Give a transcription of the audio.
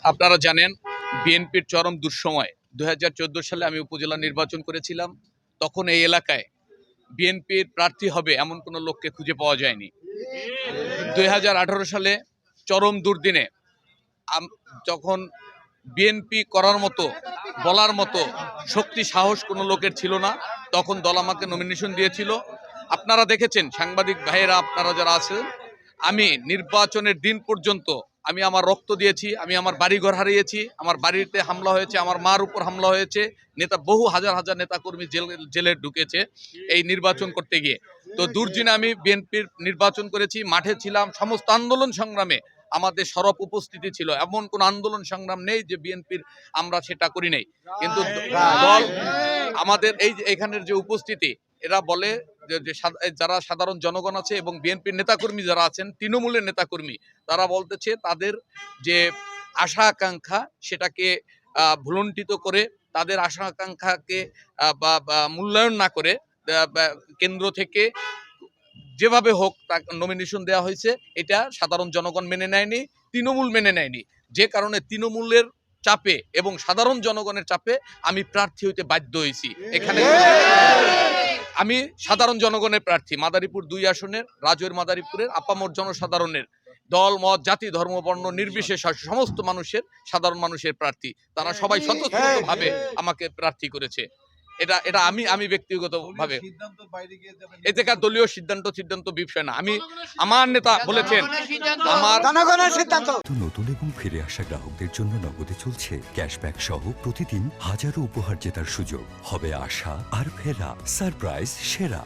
আপনারা জানেন বিএনপির চরম দুঃসময় 2014 সালে আমি উপজেলা নির্বাচন করেছিলাম। তখন এই এলাকায় বিএনপির প্রার্থী হবে এমন কোনো লোককে খুঁজে পাওয়া যায়নি। 2018 সালে চরম দুর্দিনে যখন বিএনপি করার মতো বলার মতো শক্তি সাহস কোনো লোকের ছিল না, তখন দল আমাকে নমিনেশন দিয়েছিল। আপনারা দেখেছেন, সাংবাদিক ভাইয়েরা আপনারা যারা আছেন, আমি নির্বাচনের দিন পর্যন্ত আমি আমার রক্ত দিয়েছি, আমি আমার বাড়িঘর হারিয়েছি, আমার বাড়িতে হামলা হয়েছে, আমার মার উপর হামলা হয়েছে, বহু হাজার হাজার নেতাকর্মী জেলে ঢুকেছে এই নির্বাচন করতে গিয়ে। তো দুর্দিনে আমি বিএনপির নির্বাচন করেছি, মাঠে ছিলাম, সমস্ত আন্দোলন সংগ্রামে আমাদের সরব উপস্থিতি ছিল। এমন কোন আন্দোলন সংগ্রাম নেই যে বিএনপির আমরা সেটা করি নাই। কিন্তু দল আমাদের এখানের যে উপস্থিতি, এরা বলে যে যারা সাধারণ জনগণ আছে এবং বিএনপির নেতাকর্মী যারা আছেন, তৃণমূলের নেতাকর্মী, তারা বলতেছে তাদের যে আশা আকাঙ্ক্ষা সেটাকে ভুলুণ্ঠিত করে, তাদের আশা আকাঙ্ক্ষাকে মূল্যায়ন না করে কেন্দ্র থেকে যেভাবে হোক তাকে নমিনেশন দেওয়া হয়েছে, এটা সাধারণ জনগণ মেনে নেয়নি, তৃণমূল মেনে নেয়নি। যে কারণে তৃণমূলের চাপে এবং সাধারণ জনগণের চাপে আমি প্রার্থী হইতে বাধ্য হয়েছি। এখানে আমি সাধারণ জনগণের প্রার্থী, মাদারীপুর 2 আসনের, রাজৈর মাদারীপুরের আপামর জনসাধারণের, দল মত জাতি ধর্ম বর্ণ নির্বিশেষে সমস্ত মানুষের, সাধারণ মানুষের প্রার্থী। তারা সবাই স্বতঃস্ফূর্তভাবে আমাকে প্রার্থী করেছে। এটা আমি ব্যক্তিগতভাবে, এতে দলীয় সিদ্ধান্ত বিষয় না। আমার নেতা বলেছেন আমার জনগণের সিদ্ধান্ত। নতুন এবং ফিরে আসা গ্রাহকদের জন্য নগদে চলছে ক্যাশব্যাক সহ প্রতিদিন হাজারো উপহার জেতার সুযোগ। হবে আশা আর ফেরা, সারপ্রাইজ সেরা।